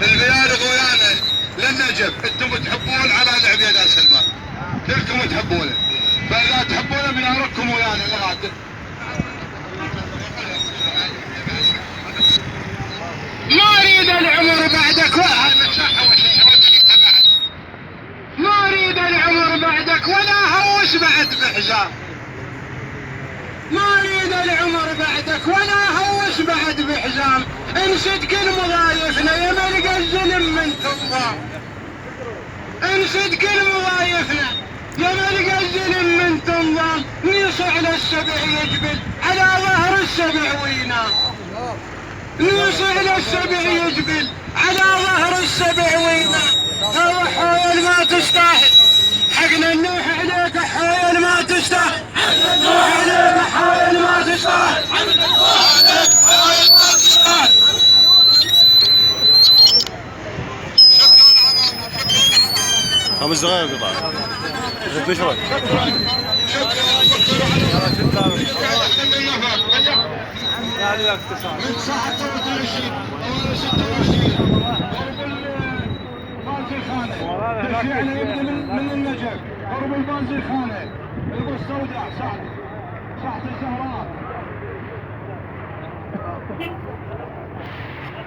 الغيار ويانا للنجف. انتم تحبون على لعب يا سلمان، كلكم تحبونه، فاذا تحبونه بناركم ويانا لغايه. ما اريد العمر بعدك ما اريد العمر بعدك ولا هوش بعد بحزام. ما اريد العمر بعدك ولا هوش بعد بحزام. انشد كل مضايفنا يا ملقى الزلم من تنظام. انشد كل مضايفنا يا ملقى الزلم من تنظام. نيصع للسبع يجبل على ظهر السبع وينام. نيصع للسبع يجبل على ظهر السبع وينام. هو حويل ما تستاهل حقنا النوح عليك حويل ما تستاهل. حقنا النوح عليك حويل ما تستاهل. حقنا النوح عليك حويل ما تستاهل. 5 دقائق قطع. بشرك. من ساعة 23 أو 26 البازيخانة. تشيعنا يبدأ من النجف قرب البازيخانة. البستودع ساحة الزهراء.